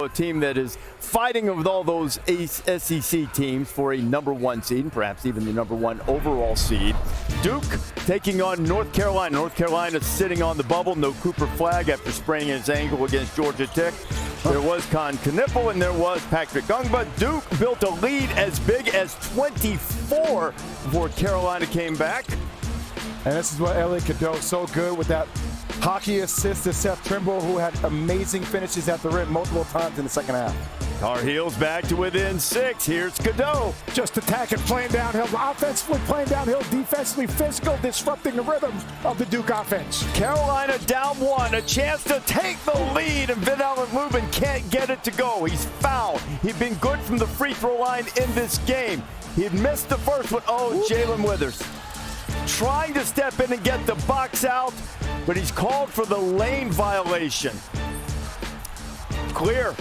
A team that is fighting with all those SEC teams for a #1 seed, and perhaps even the #1 overall seed. Duke taking on North Carolina. North Carolina sitting on the bubble. No Cooper Flagg after spraining his ankle against Georgia Tech. There was Con Knippel and there was Patrick Gungba. Duke built a lead as big as 24 before Carolina came back. And this is what Elliot Cadeau so good with that hockey assist to Seth Trimble, who had amazing finishes at the rim multiple times in the second half. Tar Heels back to within 6. Here's Cadeau. Just attacking, playing downhill, offensively playing downhill, defensively physical, disrupting the rhythm of the Duke offense. Carolina down 1, a chance to take the lead, and Vidal Lubin can't get it to go. He's fouled. He'd been good from the free throw line in this game. He'd missed the first one. Oh, Jalen Withers trying to step in and get the box out, but he's called for the lane violation. Clear.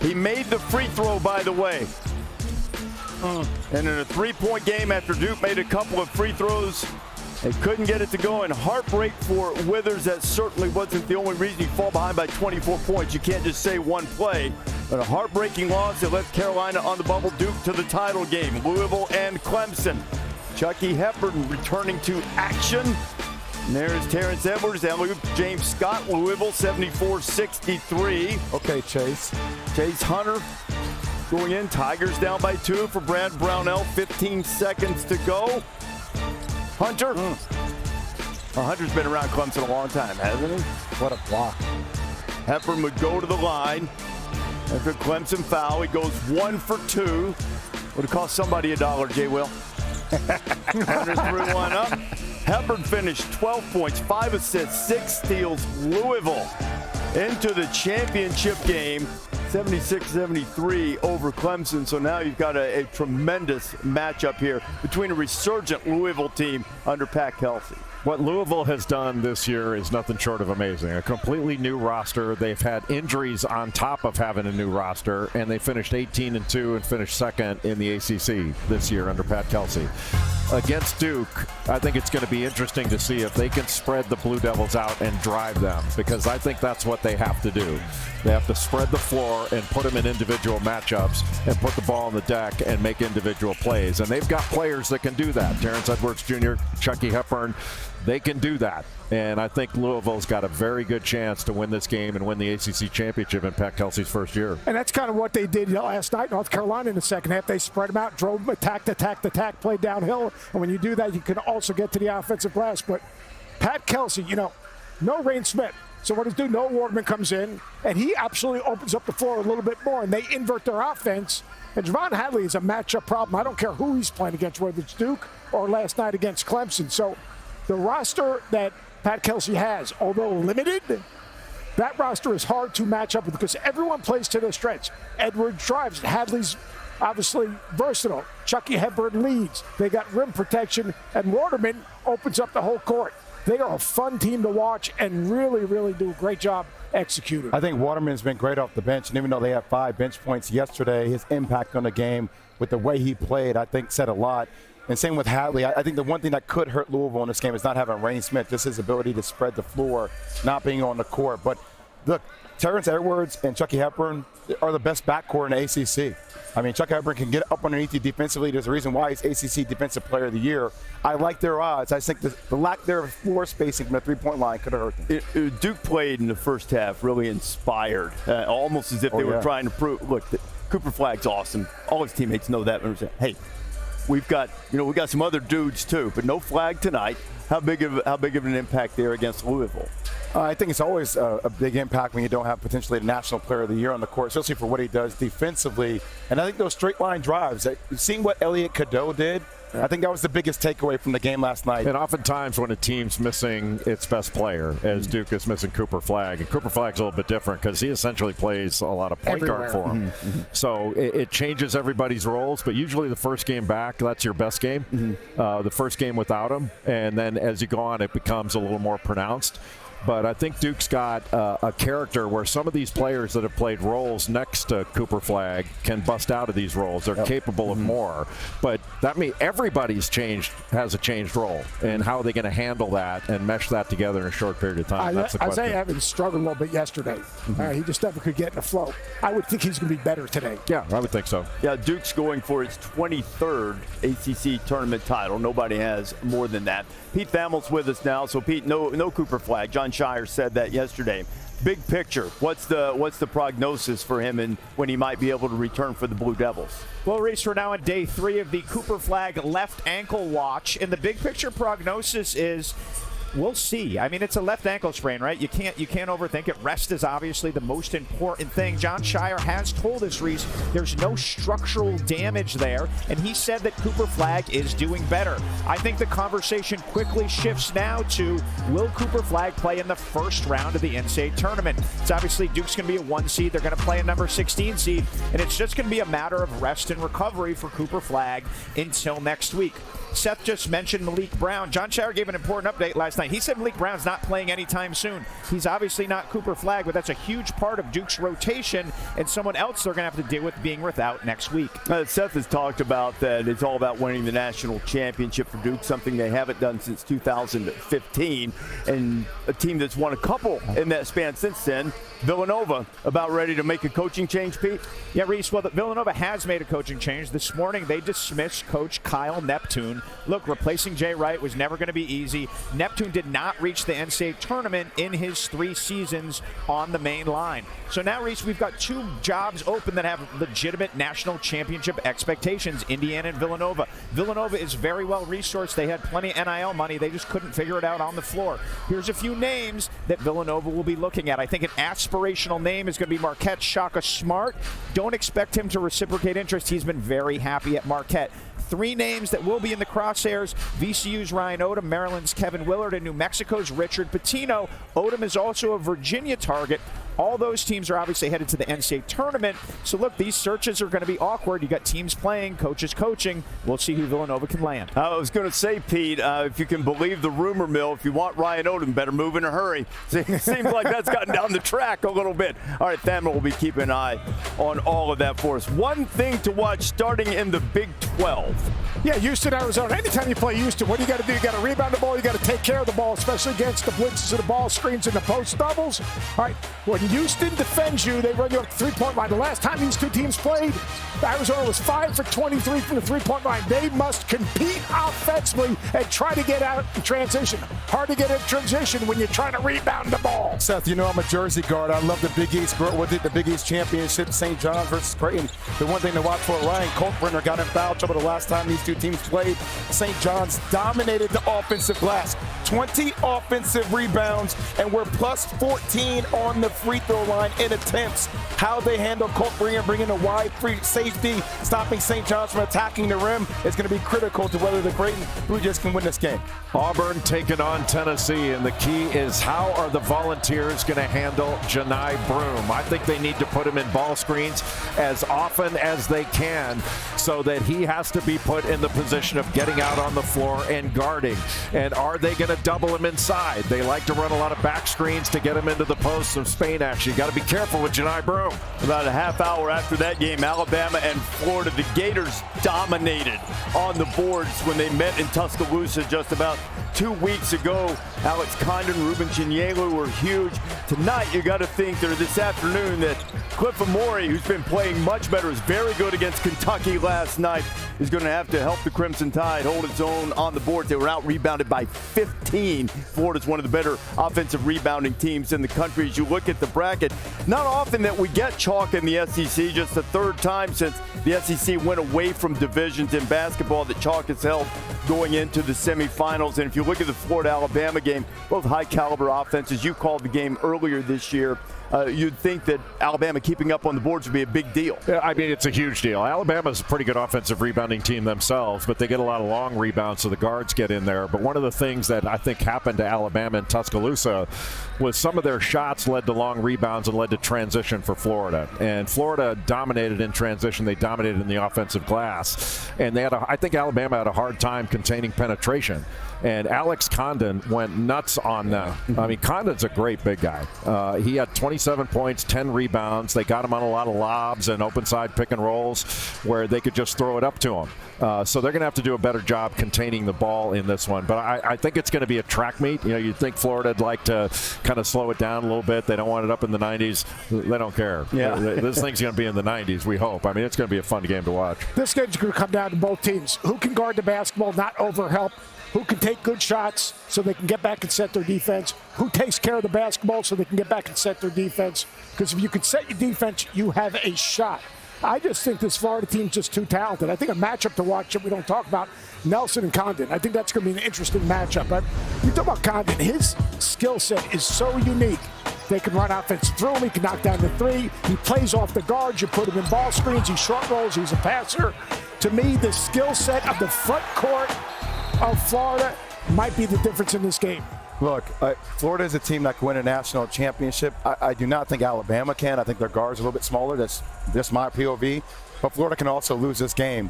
He made the free throw, by the way. And in a three-point game after Duke made a couple of free throws, they couldn't get it to go, and heartbreak for Withers. That certainly wasn't the only reason he fall behind by 24 points. You can't just say one play. But a heartbreaking loss that left Carolina on the bubble. Duke to the title game. Louisville and Clemson. Chucky Hepburn returning to action. And there's Terrence Edwards, alley-oop James Scott, Louisville 74-63. Okay, Chase. Chase Hunter going in. Tigers down by 2 for Brad Brownell. 15 seconds to go. Hunter. Well, Hunter's been around Clemson a long time, hasn't he? What a block. Hepburn would go to the line. After Clemson foul, he goes 1 for 2. Would have cost somebody $1, Jay Will. Hunter threw one up. Hepburn finished 12 points, 5 assists, 6 steals. Louisville into the championship game, 76-73 over Clemson. So now you've got a tremendous matchup here between a resurgent Louisville team under Pat Kelsey. What Louisville has done this year is nothing short of amazing. A completely new roster. They've had injuries on top of having a new roster, and they finished 18-2 and finished second in the ACC this year under Pat Kelsey. Against Duke, I think it's going to be interesting to see if they can spread the Blue Devils out and drive them, because I think that's what they have to do. They have to spread the floor and put them in individual matchups and put the ball on the deck and make individual plays. And they've got players that can do that. Terrence Edwards Jr., Chucky Hepburn, they can do that. And I think Louisville's got a very good chance to win this game and win the ACC championship in Pat Kelsey's first year. And that's kind of what they did last night. North Carolina in the second half, they spread them out, drove them, attacked, played downhill. And when you do that, you can also get to the offensive glass. But Pat Kelsey, no Rain Smith. So what does do? Noah Waterman comes in, and he absolutely opens up the floor a little bit more, and they invert their offense. And Javon Hadley is a matchup problem. I don't care who he's playing against, whether it's Duke or last night against Clemson. So the roster that Pat Kelsey has, although limited, that roster is hard to match up with because everyone plays to their strengths. Edwards drives. Hadley's obviously versatile. Chucky Hepburn leads. They got rim protection, and Waterman opens up the whole court. They are a fun team to watch and really, really do a great job executing. I think Waterman's been great off the bench, and even though they had 5 bench points yesterday, his impact on the game with the way he played, I think, said a lot. And same with Hadley. I think the one thing that could hurt Louisville in this game is not having Rain Smith, just his ability to spread the floor, not being on the court. But look, Terrence Edwards and Chucky Hepburn are the best backcourt in the ACC. I mean, Chucky Hepburn can get up underneath you defensively. There's a reason why he's ACC Defensive Player of the Year. I like their odds. I think the lack thereof floor spacing from the three-point line could have hurt them. Duke played in the first half really inspired, almost as if they were trying to prove, look, Cooper Flagg's awesome. All his teammates know that. Hey, we've got some other dudes too, but no Flagg tonight. How big of an impact there against Louisville? I think it's always a big impact when you don't have potentially the National Player of the Year on the court, especially for what he does defensively. And I think those straight line drives, seeing what Elliot Cadeau did, I think that was the biggest takeaway from the game last night. And oftentimes when a team's missing its best player, as Duke is missing Cooper Flagg, and Cooper Flagg's a little bit different because he essentially plays a lot of point guard for him. So it changes everybody's roles, but usually the first game back, that's your best game. The first game without him, and then as you go on, it becomes a little more pronounced. but I think Duke's got a character where some of these players that have played roles next to Cooper Flagg can bust out of these roles. They're capable of more. But that means everybody's has a changed role. And how are they going to handle that and mesh that together in a short period of time? That's the question. Isaiah Evans struggled a little bit yesterday. He just never could get in the flow. I would think he's going to be better today. Yeah, I would think so. Yeah, Duke's going for its 23rd ACC tournament title. Nobody has more than that. Pete Thamel's with us now. So, Pete, no Cooper Flagg. John Shire said that yesterday. Big picture, what's the prognosis for him and when he might be able to return for the Blue Devils? Well, Rece, we're now on day 3 of the Cooper Flagg left ankle watch, and the big picture prognosis is we'll see. I mean, it's a left ankle sprain, right? You can't overthink it. Rest is obviously the most important thing. John Shire has told us, Rece, there's no structural damage there, and he said that Cooper Flagg is doing better. I think the conversation quickly shifts now to, will Cooper Flagg play in the first round of the NCAA tournament? It's obviously Duke's going to be a 1 seed. They're going to play a number 16 seed, and it's just going to be a matter of rest and recovery for Cooper Flagg until next week. Seth just mentioned Malik Brown. John Shire gave an important update last night. He said Malik Brown's not playing anytime soon. He's obviously not Cooper Flagg, but that's a huge part of Duke's rotation and someone else they're going to have to deal with being without next week. Seth has talked about that it's all about winning the national championship for Duke, something they haven't done since 2015, and a team that's won a couple in that span since then. Villanova about ready to make a coaching change, Pete? Yeah, Rece, well, Villanova has made a coaching change. This morning they dismissed Coach Kyle Neptune. Look, replacing Jay Wright was never going to be easy. Neptune did not reach the NCAA tournament in his 3 seasons on the main line. So now, Rece, we've got 2 jobs open that have legitimate national championship expectations, Indiana and Villanova. Villanova is very well resourced. They had plenty of NIL money. They just couldn't figure it out on the floor. Here's a few names that Villanova will be looking at. I think an aspirational name is going to be Marquette Shaka Smart. Don't expect him to reciprocate interest. He's been very happy at Marquette. 3 names that will be in the crosshairs: VCU's Ryan Odom, Maryland's Kevin Willard, and New Mexico's Richard Pitino. Odom is also a Virginia target. All those teams are obviously headed to the NCAA tournament. So, look, these searches are going to be awkward. You got teams playing, coaches coaching. We'll see who Villanova can land. I was going to say, Pete, if you can believe the rumor mill, if you want Ryan Odom, better move in a hurry. Seems like that's gotten down the track a little bit. All right, Thamel will be keeping an eye on all of that for us. One thing to watch starting in the Big 12. Yeah, Houston, Arizona. Anytime you play Houston, what do you got to do? You got to rebound the ball. You got to take care of the ball, especially against the blitzes of the ball screens and the post doubles. All right, when Houston defends you, they run you up the 3-point line. The last time these 2 teams played, Arizona was 5 for 23 from the 3-point line. They must compete offensively and try to get out in transition. Hard to get in transition when you're trying to rebound the ball. Seth, you know I'm a Jersey guard. I love the Big East. Grew up with it, the Big East championship, St. John's versus Creighton. The one thing to watch for, Ryan Coltbrenner got in foul trouble the last time these 2 teams played. St. John's dominated the offensive glass. 20 offensive rebounds, and we're plus 14 on the free throw line in attempts. How they handle Coltbrenner, bringing a wide free safety, stopping St. John's from attacking the rim is going to be critical to whether the Creighton Blue Jays can win this game. Auburn taking on Tennessee, and the key is how are the Volunteers going to handle Janai Broome? I think they need to put him in ball screens as often as they can so that he has to be put in the position of getting out on the floor and guarding. And are they going to double him inside? They like to run a lot of back screens to get him into the post. Some Spain action. You got to be careful with Janai Broome. About a half hour after that game, Alabama and Florida, the Gators dominated on the boards when they met in Tuscaloosa just about 2 weeks ago. Alex Condon, Ruben Chinyelu were huge. Tonight, you got to think, or this afternoon, that Cliff Amore, who's been playing much better, is very good against Kentucky last night, is going to have to help the Crimson Tide hold its own on the board. They were out-rebounded by 15. Florida's one of the better offensive rebounding teams in the country. As you look at the bracket, not often that we get chalk in the SEC, just the 3rd time since the SEC went away from divisions in basketball that chalk has held going into the semifinals. And if you look at the Florida-Alabama game, both high-caliber offenses. You called the game earlier this year. you'd think that Alabama keeping up on the boards would be a big deal. Yeah, I mean, it's a huge deal. Alabama's a pretty good offensive rebounding team themselves, but they get a lot of long rebounds, so the guards get in there. But one of the things that I think happened to Alabama in Tuscaloosa was some of their shots led to long rebounds and led to transition for Florida. And Florida dominated in transition. They dominated in the offensive glass. And I think Alabama had a hard time containing penetration. And Alex Condon went nuts on them. I mean, Condon's a great big guy. He had 27 points, 10 rebounds. They got him on a lot of lobs and open side pick and rolls where they could just throw it up to him. So they're going to have to do a better job containing the ball in this one. But I think it's going to be a track meet. You know, you'd think Florida'd like to kind of slow it down a little bit. They don't want it up in the 90s. They don't care. Yeah. This thing's going to be in the 90s, we hope. I mean, it's going to be a fun game to watch. This game's going to come down to both teams. Who can guard the basketball, not overhelp? Who can take good shots so they can get back and set their defense? Who takes care of the basketball so they can get back and set their defense? Because if you can set your defense, you have a shot. I just think this Florida team's just too talented. I think a matchup to watch that we don't talk about, Nelson and Condon. I think that's going to be an interesting matchup. But you talk about Condon, his skill set is so unique. They can run offense through him. He can knock down the three. He plays off the guards. You put him in ball screens. He short rolls. He's a passer. To me, the skill set of the front court of Florida might be the difference in this game. Look, Florida is a team that can win a national championship. I do not think Alabama can. I think their guards are a little bit smaller. That's just my POV. But Florida can also lose this game.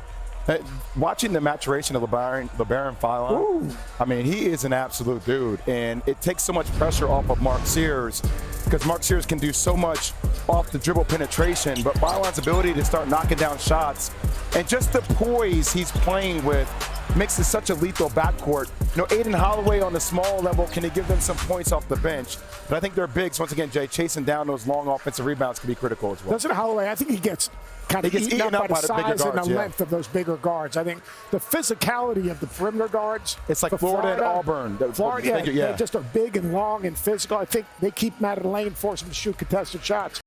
Watching the maturation of LeBaron Fillon, I mean, he is an absolute dude. And it takes so much pressure off of Mark Sears because Mark Sears can do so much off the dribble penetration. But Fillon's ability to start knocking down shots and just the poise he's playing with makes it such a lethal backcourt. You know, Aiden Holloway on the small level, can he give them some points off the bench? But I think they're bigs. Once again, Jay, chasing down those long offensive rebounds can be critical as well. Doesn't Holloway, I think he gets kind of eaten up by the size and the length of those bigger guards. I think the physicality of the perimeter guards. It's like Florida and Auburn. Florida, they just are big and long and physical. I think they keep him out of the lane, force him to shoot contested shots.